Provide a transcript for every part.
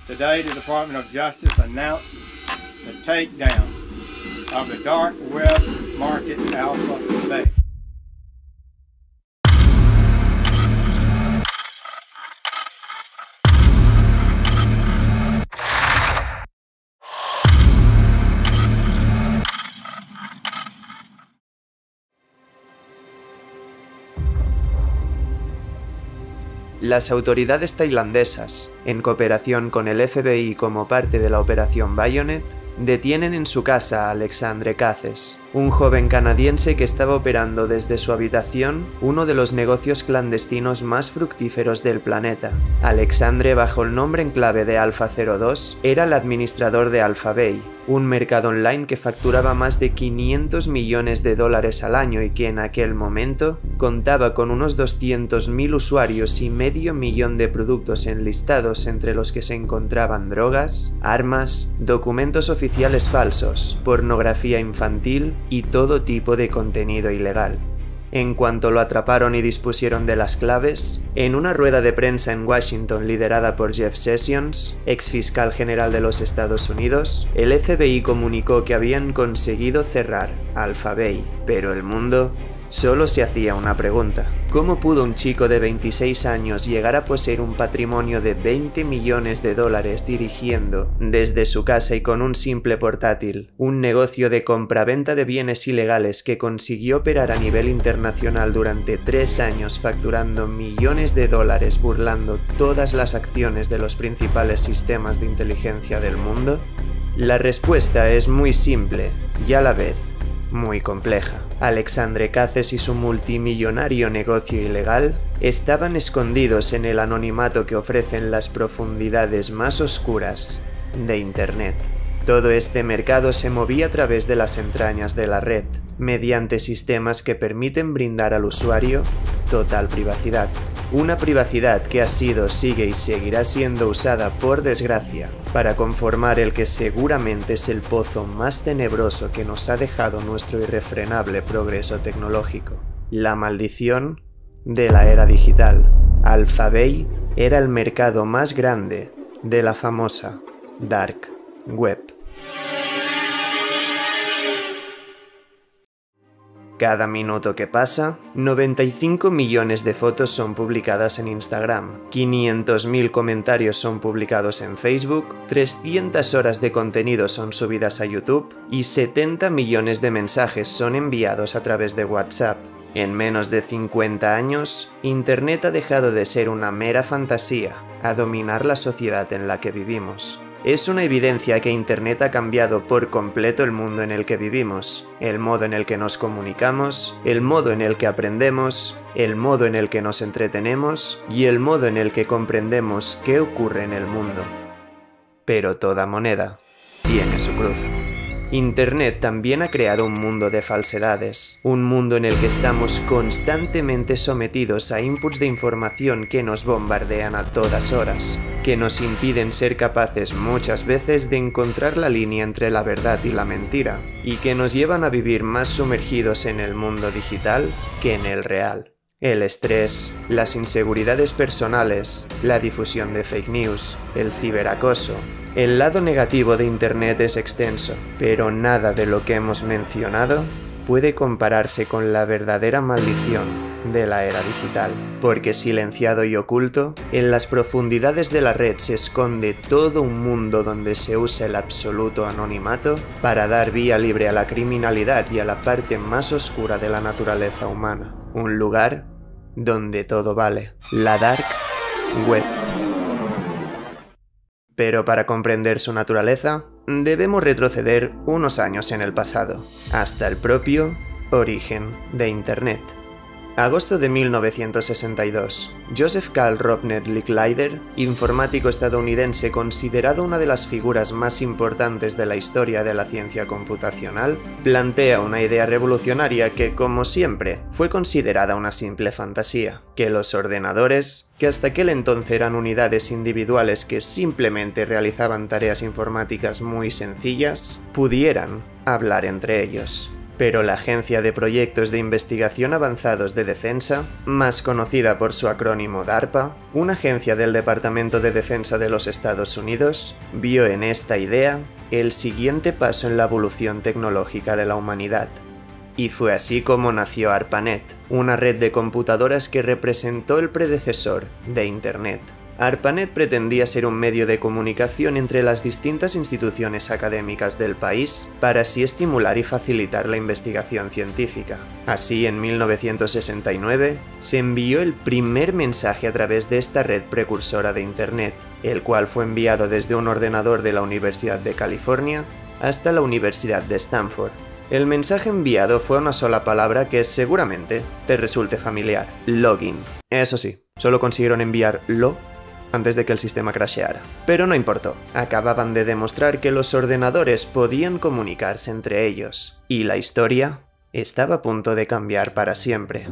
Today, the Department of Justice announces the takedown of the dark web market Alpha Bay. Las autoridades tailandesas, en cooperación con el FBI como parte de la Operación Bayonet, detienen en su casa a Alexandre Caces, un joven canadiense que estaba operando desde su habitación uno de los negocios clandestinos más fructíferos del planeta. Alexandre, bajo el nombre en clave de Alpha 02, era el administrador de Alpha Bay, un mercado online que facturaba más de 500 millones de dólares al año y que en aquel momento contaba con unos 200.000 usuarios y medio millón de productos enlistados, entre los que se encontraban drogas, armas, documentos oficiales falsos, pornografía infantil y todo tipo de contenido ilegal. En cuanto lo atraparon y dispusieron de las claves, en una rueda de prensa en Washington liderada por Jeff Sessions, ex fiscal general de los Estados Unidos, el FBI comunicó que habían conseguido cerrar Alpha Bay, pero el mundo solo se hacía una pregunta: ¿cómo pudo un chico de 26 años llegar a poseer un patrimonio de 20 millones de dólares dirigiendo, desde su casa y con un simple portátil, un negocio de compraventa de bienes ilegales que consiguió operar a nivel internacional durante 3 años facturando millones de dólares burlando todas las acciones de los principales sistemas de inteligencia del mundo? La respuesta es muy simple y a la vez muy compleja. Alexandre Caces y su multimillonario negocio ilegal estaban escondidos en el anonimato que ofrecen las profundidades más oscuras de Internet. Todo este mercado se movía a través de las entrañas de la red, mediante sistemas que permiten brindar al usuario total privacidad. Una privacidad que ha sido, sigue y seguirá siendo usada, por desgracia, para conformar el que seguramente es el pozo más tenebroso que nos ha dejado nuestro irrefrenable progreso tecnológico: la maldición de la era digital. Alpha Bay era el mercado más grande de la famosa Dark Web. Cada minuto que pasa, 95 millones de fotos son publicadas en Instagram, 500.000 comentarios son publicados en Facebook, 300 horas de contenido son subidas a YouTube y 70 millones de mensajes son enviados a través de WhatsApp. En menos de 50 años, Internet ha dejado de ser una mera fantasía a dominar la sociedad en la que vivimos. Es una evidencia que Internet ha cambiado por completo el mundo en el que vivimos, el modo en el que nos comunicamos, el modo en el que aprendemos, el modo en el que nos entretenemos y el modo en el que comprendemos qué ocurre en el mundo. Pero toda moneda tiene su cruz. Internet también ha creado un mundo de falsedades, un mundo en el que estamos constantemente sometidos a inputs de información que nos bombardean a todas horas, que nos impiden ser capaces muchas veces de encontrar la línea entre la verdad y la mentira, y que nos llevan a vivir más sumergidos en el mundo digital que en el real. El estrés, las inseguridades personales, la difusión de fake news, el ciberacoso. El lado negativo de Internet es extenso, pero nada de lo que hemos mencionado puede compararse con la verdadera maldición de la era digital, porque silenciado y oculto, en las profundidades de la red se esconde todo un mundo donde se usa el absoluto anonimato para dar vía libre a la criminalidad y a la parte más oscura de la naturaleza humana. Un lugar donde todo vale. La Dark Web. Pero para comprender su naturaleza, debemos retroceder unos años en el pasado, hasta el propio origen de Internet. Agosto de 1962. Joseph Carl Robert Licklider, informático estadounidense considerado una de las figuras más importantes de la historia de la ciencia computacional, plantea una idea revolucionaria que, como siempre, fue considerada una simple fantasía: que los ordenadores, que hasta aquel entonces eran unidades individuales que simplemente realizaban tareas informáticas muy sencillas, pudieran hablar entre ellos. pero la Agencia de Proyectos de Investigación Avanzados de Defensa, más conocida por su acrónimo DARPA, una agencia del Departamento de Defensa de los Estados Unidos, vio en esta idea el siguiente paso en la evolución tecnológica de la humanidad. Y fue así como nació ARPANET, una red de computadoras que representó el predecesor de Internet. ARPANET pretendía ser un medio de comunicación entre las distintas instituciones académicas del país para así estimular y facilitar la investigación científica. Así, en 1969, se envió el primer mensaje a través de esta red precursora de Internet, el cual fue enviado desde un ordenador de la Universidad de California hasta la Universidad de Stanford. El mensaje enviado fue una sola palabra que seguramente te resulte familiar: login. Eso sí, solo consiguieron enviar lo antes de que el sistema crasheara. Pero no importó, acababan de demostrar que los ordenadores podían comunicarse entre ellos, y la historia estaba a punto de cambiar para siempre.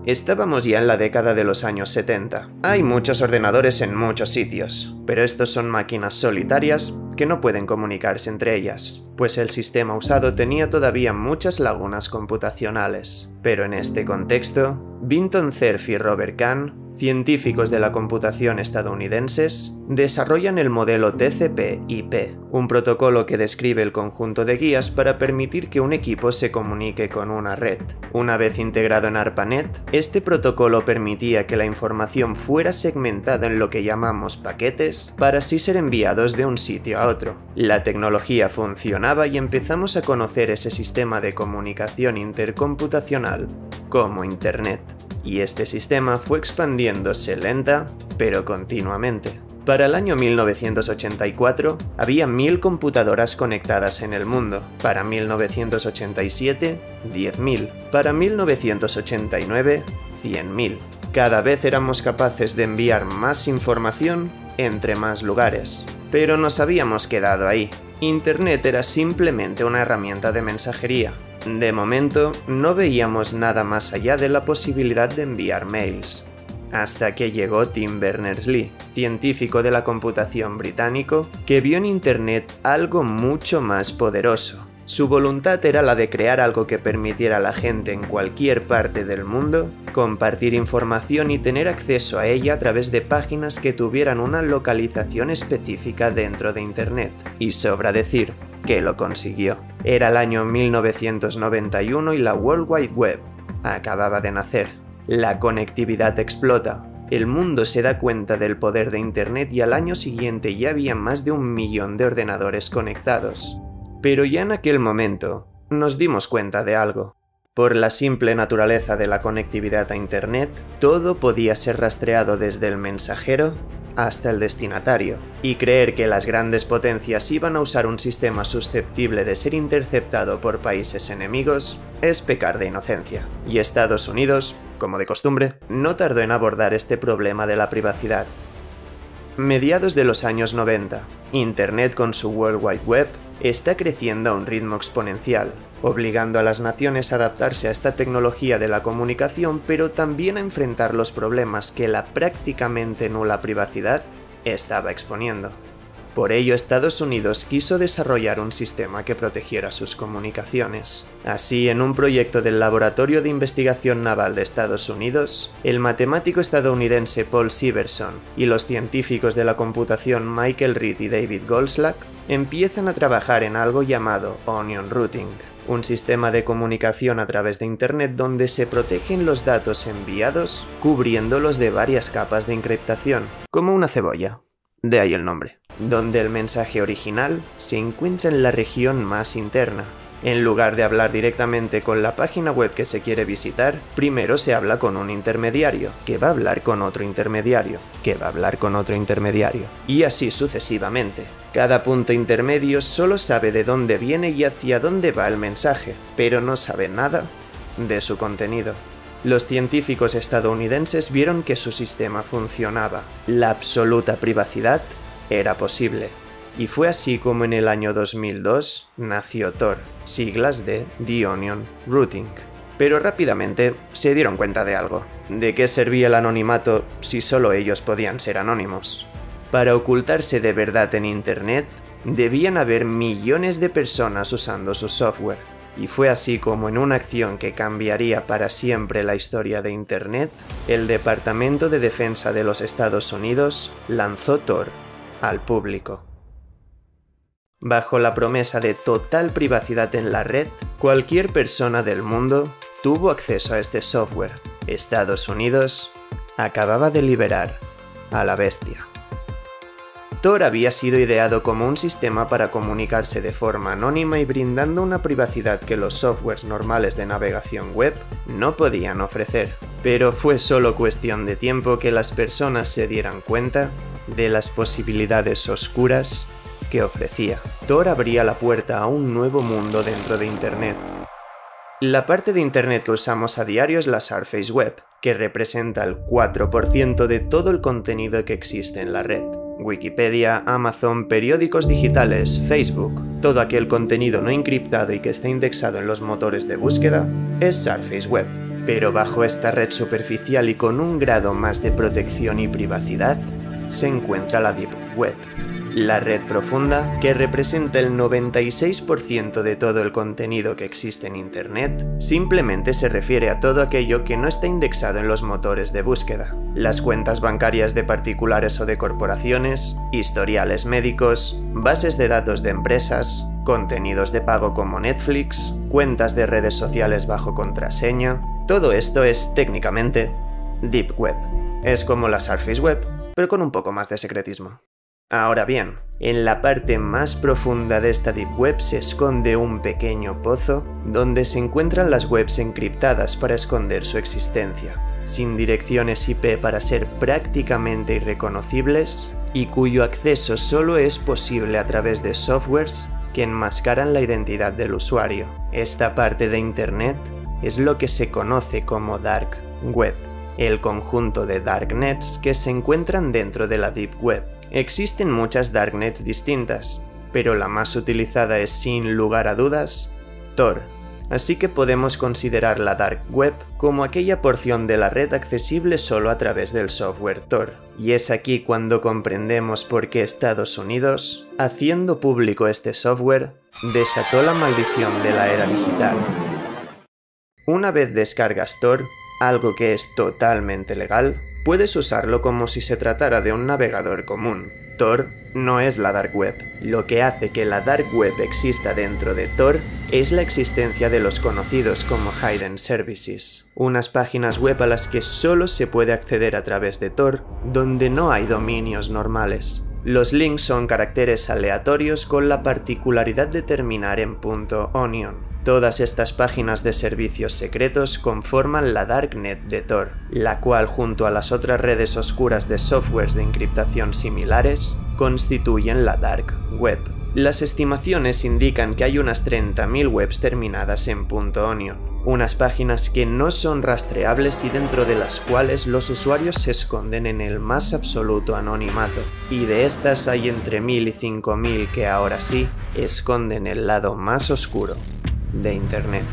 Estábamos ya en la década de los años 70. Hay muchos ordenadores en muchos sitios, pero estos son máquinas solitarias que no pueden comunicarse entre ellas, pues el sistema usado tenía todavía muchas lagunas computacionales. Pero en este contexto, Vinton Cerf y Robert Kahn, científicos de la computación estadounidenses, desarrollan el modelo TCP/IP, un protocolo que describe el conjunto de guías para permitir que un equipo se comunique con una red. Una vez integrado en ARPANET, este protocolo permitía que la información fuera segmentada en lo que llamamos paquetes para así ser enviados de un sitio a otro. La tecnología funcionaba y empezamos a conocer ese sistema de comunicación intercomputacional como Internet. Y este sistema fue expandiéndose lenta, pero continuamente. Para el año 1984, había 1000 computadoras conectadas en el mundo. Para 1987, 10.000. Para 1989, 100.000. Cada vez éramos capaces de enviar más información entre más lugares. Pero nos habíamos quedado ahí. Internet era simplemente una herramienta de mensajería. De momento, no veíamos nada más allá de la posibilidad de enviar mails. Hasta que llegó Tim Berners-Lee, científico de la computación británico, que vio en Internet algo mucho más poderoso. Su voluntad era la de crear algo que permitiera a la gente en cualquier parte del mundo compartir información y tener acceso a ella a través de páginas que tuvieran una localización específica dentro de Internet. Y sobra decir que lo consiguió. Era el año 1991 y la World Wide Web acababa de nacer. La conectividad explota. El mundo se da cuenta del poder de Internet y al año siguiente ya había más de 1 millón de ordenadores conectados. Pero ya en aquel momento nos dimos cuenta de algo. Por la simple naturaleza de la conectividad a Internet, todo podía ser rastreado desde el mensajero hasta el destinatario, y creer que las grandes potencias iban a usar un sistema susceptible de ser interceptado por países enemigos es pecar de inocencia. Y Estados Unidos, como de costumbre, no tardó en abordar este problema de la privacidad. Mediados de los años 90, Internet con su World Wide Web está creciendo a un ritmo exponencial, obligando a las naciones a adaptarse a esta tecnología de la comunicación, pero también a enfrentar los problemas que la prácticamente nula privacidad estaba exponiendo. Por ello, Estados Unidos quiso desarrollar un sistema que protegiera sus comunicaciones. Así, en un proyecto del Laboratorio de Investigación Naval de Estados Unidos, el matemático estadounidense Paul Siverson y los científicos de la computación Michael Reed y David Goldschlag empiezan a trabajar en algo llamado Onion Routing, un sistema de comunicación a través de Internet donde se protegen los datos enviados cubriéndolos de varias capas de encriptación, como una cebolla. De ahí el nombre. Donde el mensaje original se encuentra en la región más interna. En lugar de hablar directamente con la página web que se quiere visitar, primero se habla con un intermediario, que va a hablar con otro intermediario, que va a hablar con otro intermediario, y así sucesivamente. Cada punto intermedio solo sabe de dónde viene y hacia dónde va el mensaje, pero no sabe nada de su contenido. Los científicos estadounidenses vieron que su sistema funcionaba. La absoluta privacidad era posible. Y fue así como en el año 2002 nació Tor, siglas de The Onion Routing. Pero rápidamente se dieron cuenta de algo. ¿De qué servía el anonimato si solo ellos podían ser anónimos? Para ocultarse de verdad en Internet, debían haber millones de personas usando su software. Y fue así como, en una acción que cambiaría para siempre la historia de Internet, el Departamento de Defensa de los Estados Unidos lanzó Tor al público. Bajo la promesa de total privacidad en la red, cualquier persona del mundo tuvo acceso a este software. Estados Unidos acababa de liberar a la bestia. Tor había sido ideado como un sistema para comunicarse de forma anónima y brindando una privacidad que los softwares normales de navegación web no podían ofrecer. Pero fue solo cuestión de tiempo que las personas se dieran cuenta de las posibilidades oscuras que ofrecía. Tor abría la puerta a un nuevo mundo dentro de Internet. La parte de Internet que usamos a diario es la Surface Web, que representa el 4% de todo el contenido que existe en la red. Wikipedia, Amazon, periódicos digitales, Facebook, todo aquel contenido no encriptado y que está indexado en los motores de búsqueda es Surface Web. Pero bajo esta red superficial y con un grado más de protección y privacidad, se encuentra la Deep Web, la red profunda que representa el 96% de todo el contenido que existe en Internet. Simplemente se refiere a todo aquello que no está indexado en los motores de búsqueda. Las cuentas bancarias de particulares o de corporaciones, historiales médicos, bases de datos de empresas, contenidos de pago como Netflix, cuentas de redes sociales bajo contraseña. Todo esto es técnicamente Deep Web. Es como la Surface Web, pero con un poco más de secretismo. Ahora bien, en la parte más profunda de esta Deep Web se esconde un pequeño pozo donde se encuentran las webs encriptadas para esconder su existencia, sin direcciones IP para ser prácticamente irreconocibles y cuyo acceso solo es posible a través de softwares que enmascaran la identidad del usuario. Esta parte de Internet es lo que se conoce como Dark Web, el conjunto de darknets que se encuentran dentro de la Deep Web. Existen muchas darknets distintas, pero la más utilizada es sin lugar a dudas Tor, así que podemos considerar la Dark Web como aquella porción de la red accesible solo a través del software Tor. Y es aquí cuando comprendemos por qué Estados Unidos, haciendo público este software, desató la maldición de la era digital. Una vez descargas Tor, algo que es totalmente legal, puedes usarlo como si se tratara de un navegador común. Tor no es la Dark Web. Lo que hace que la Dark Web exista dentro de Tor es la existencia de los conocidos como Hidden Services, unas páginas web a las que solo se puede acceder a través de Tor, donde no hay dominios normales. Los links son caracteres aleatorios con la particularidad de terminar en .onion. Todas estas páginas de servicios secretos conforman la Darknet de Tor, la cual, junto a las otras redes oscuras de softwares de encriptación similares, constituyen la Dark Web. Las estimaciones indican que hay unas 30.000 webs terminadas en .onion, unas páginas que no son rastreables y dentro de las cuales los usuarios se esconden en el más absoluto anonimato, y de estas hay entre 1.000 y 5.000 que ahora sí esconden el lado más oscuro de Internet.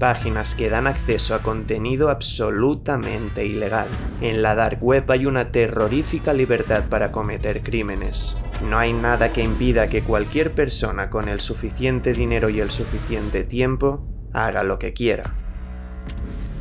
Páginas que dan acceso a contenido absolutamente ilegal. En la Dark Web hay una terrorífica libertad para cometer crímenes. No hay nada que impida que cualquier persona con el suficiente dinero y el suficiente tiempo haga lo que quiera.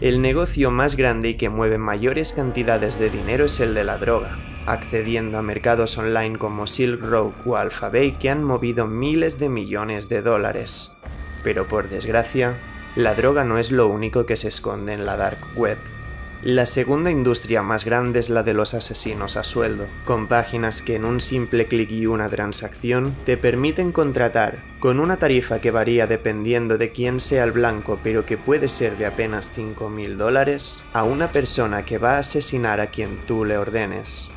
El negocio más grande y que mueve mayores cantidades de dinero es el de la droga, accediendo a mercados online como Silk Road o Alphabet que han movido miles de millones de dólares. Pero por desgracia, la droga no es lo único que se esconde en la Dark Web. La segunda industria más grande es la de los asesinos a sueldo, con páginas que en un simple clic y una transacción te permiten contratar, con una tarifa que varía dependiendo de quién sea el blanco pero que puede ser de apenas $5.000, a una persona que va a asesinar a quien tú le ordenes.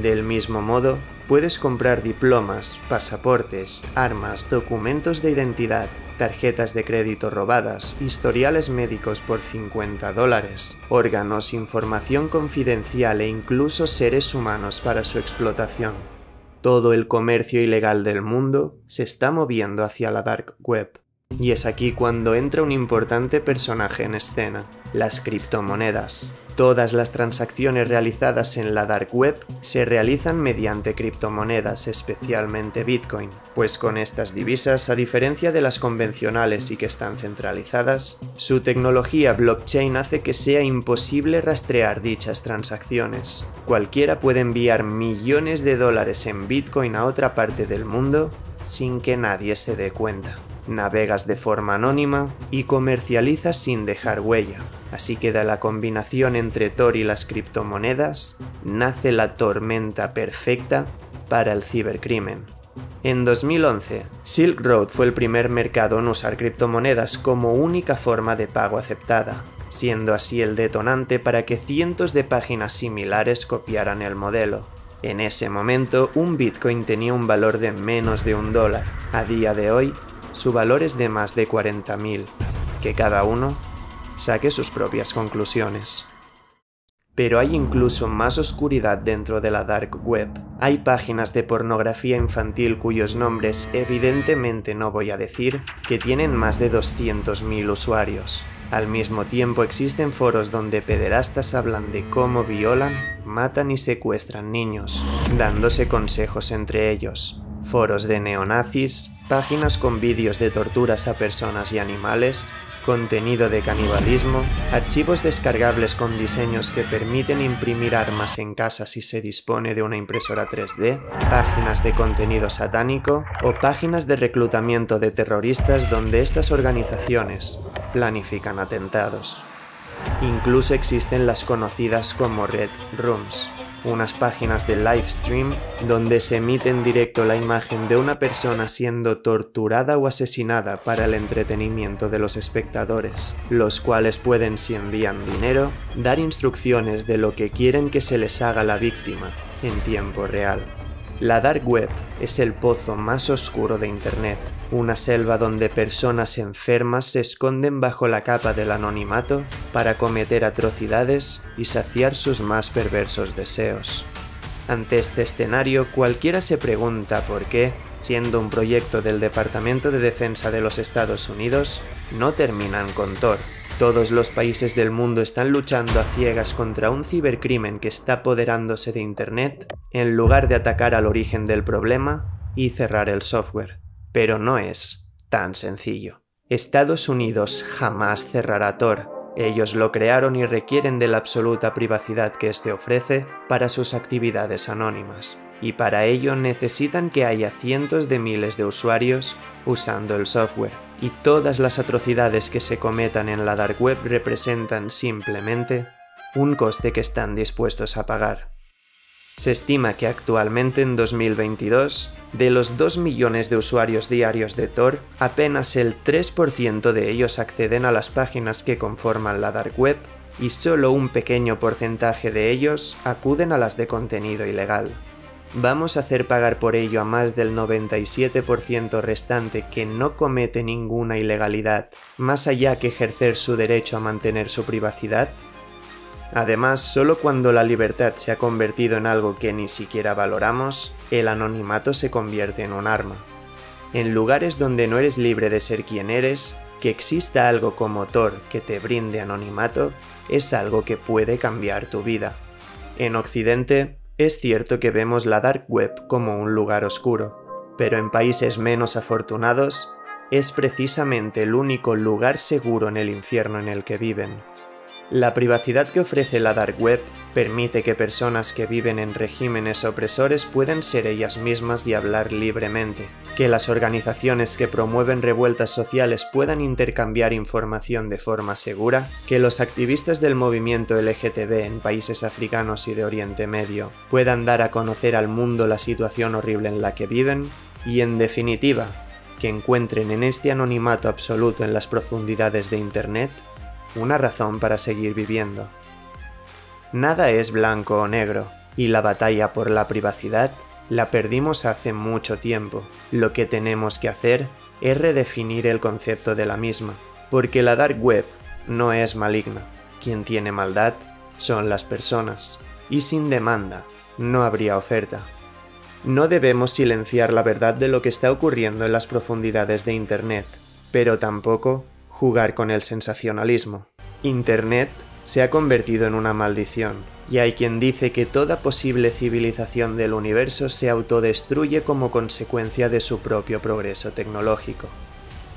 Del mismo modo, puedes comprar diplomas, pasaportes, armas, documentos de identidad, tarjetas de crédito robadas, historiales médicos por $50, órganos, información confidencial e incluso seres humanos para su explotación. Todo el comercio ilegal del mundo se está moviendo hacia la Dark Web. Y es aquí cuando entra un importante personaje en escena, las criptomonedas. Todas las transacciones realizadas en la Dark Web se realizan mediante criptomonedas, especialmente Bitcoin, pues con estas divisas, a diferencia de las convencionales y que están centralizadas, su tecnología blockchain hace que sea imposible rastrear dichas transacciones. Cualquiera puede enviar millones de dólares en Bitcoin a otra parte del mundo sin que nadie se dé cuenta. Navegas de forma anónima y comercializas sin dejar huella. Así que de la combinación entre Tor y las criptomonedas, nace la tormenta perfecta para el cibercrimen. En 2011, Silk Road fue el primer mercado en usar criptomonedas como única forma de pago aceptada, siendo así el detonante para que cientos de páginas similares copiaran el modelo. En ese momento, un Bitcoin tenía un valor de menos de $1. A día de hoy, su valor es de más de 40.000, que cada uno saque sus propias conclusiones. Pero hay incluso más oscuridad dentro de la Dark Web. Hay páginas de pornografía infantil cuyos nombres evidentemente no voy a decir, que tienen más de 200.000 usuarios. Al mismo tiempo existen foros donde pederastas hablan de cómo violan, matan y secuestran niños, dándose consejos entre ellos. Foros de neonazis, páginas con vídeos de torturas a personas y animales, contenido de canibalismo, archivos descargables con diseños que permiten imprimir armas en casa si se dispone de una impresora 3D, páginas de contenido satánico o páginas de reclutamiento de terroristas donde estas organizaciones planifican atentados. Incluso existen las conocidas como Red Rooms, unas páginas de live stream donde se emite en directo la imagen de una persona siendo torturada o asesinada para el entretenimiento de los espectadores, los cuales pueden, si envían dinero, dar instrucciones de lo que quieren que se les haga a la víctima en tiempo real. La Dark Web es el pozo más oscuro de Internet, una selva donde personas enfermas se esconden bajo la capa del anonimato para cometer atrocidades y saciar sus más perversos deseos. Ante este escenario, cualquiera se pregunta por qué, siendo un proyecto del Departamento de Defensa de los Estados Unidos, no terminan con Tor. Todos los países del mundo están luchando a ciegas contra un cibercrimen que está apoderándose de Internet, en lugar de atacar al origen del problema y cerrar el software. Pero no es tan sencillo. Estados Unidos jamás cerrará Tor. Ellos lo crearon y requieren de la absoluta privacidad que éste ofrece para sus actividades anónimas. Y para ello necesitan que haya cientos de miles de usuarios usando el software. Y todas las atrocidades que se cometan en la Dark Web representan simplemente un coste que están dispuestos a pagar. Se estima que actualmente en 2022, de los 2 millones de usuarios diarios de Tor, apenas el 3% de ellos acceden a las páginas que conforman la Dark Web y solo un pequeño porcentaje de ellos acuden a las de contenido ilegal. Vamos a hacer pagar por ello a más del 97% restante que no comete ninguna ilegalidad, más allá que ejercer su derecho a mantener su privacidad. Además, solo cuando la libertad se ha convertido en algo que ni siquiera valoramos, el anonimato se convierte en un arma. En lugares donde no eres libre de ser quien eres, que exista algo como Tor que te brinde anonimato, es algo que puede cambiar tu vida. En Occidente, es cierto que vemos la Dark Web como un lugar oscuro, pero en países menos afortunados, es precisamente el único lugar seguro en el infierno en el que viven. La privacidad que ofrece la Dark Web permite que personas que viven en regímenes opresores puedan ser ellas mismas y hablar libremente, que las organizaciones que promueven revueltas sociales puedan intercambiar información de forma segura, que los activistas del movimiento LGTB en países africanos y de Oriente Medio puedan dar a conocer al mundo la situación horrible en la que viven, y en definitiva, que encuentren en este anonimato absoluto en las profundidades de Internet una razón para seguir viviendo. Nada es blanco o negro, y la batalla por la privacidad la perdimos hace mucho tiempo. Lo que tenemos que hacer es redefinir el concepto de la misma, porque la Dark Web no es maligna. Quien tiene maldad son las personas, y sin demanda no habría oferta. No debemos silenciar la verdad de lo que está ocurriendo en las profundidades de Internet. pero tampoco jugar con el sensacionalismo. Internet se ha convertido en una maldición, y hay quien dice que toda posible civilización del universo se autodestruye como consecuencia de su propio progreso tecnológico.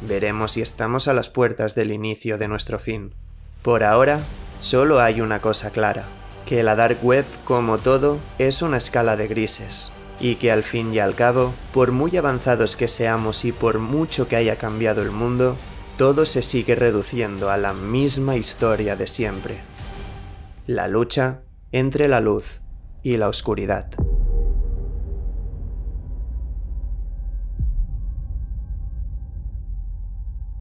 Veremos si estamos a las puertas del inicio de nuestro fin. Por ahora, solo hay una cosa clara, que la Dark Web, como todo, es una escala de grises, y que al fin y al cabo, por muy avanzados que seamos y por mucho que haya cambiado el mundo, todo se sigue reduciendo a la misma historia de siempre. La lucha entre la luz y la oscuridad.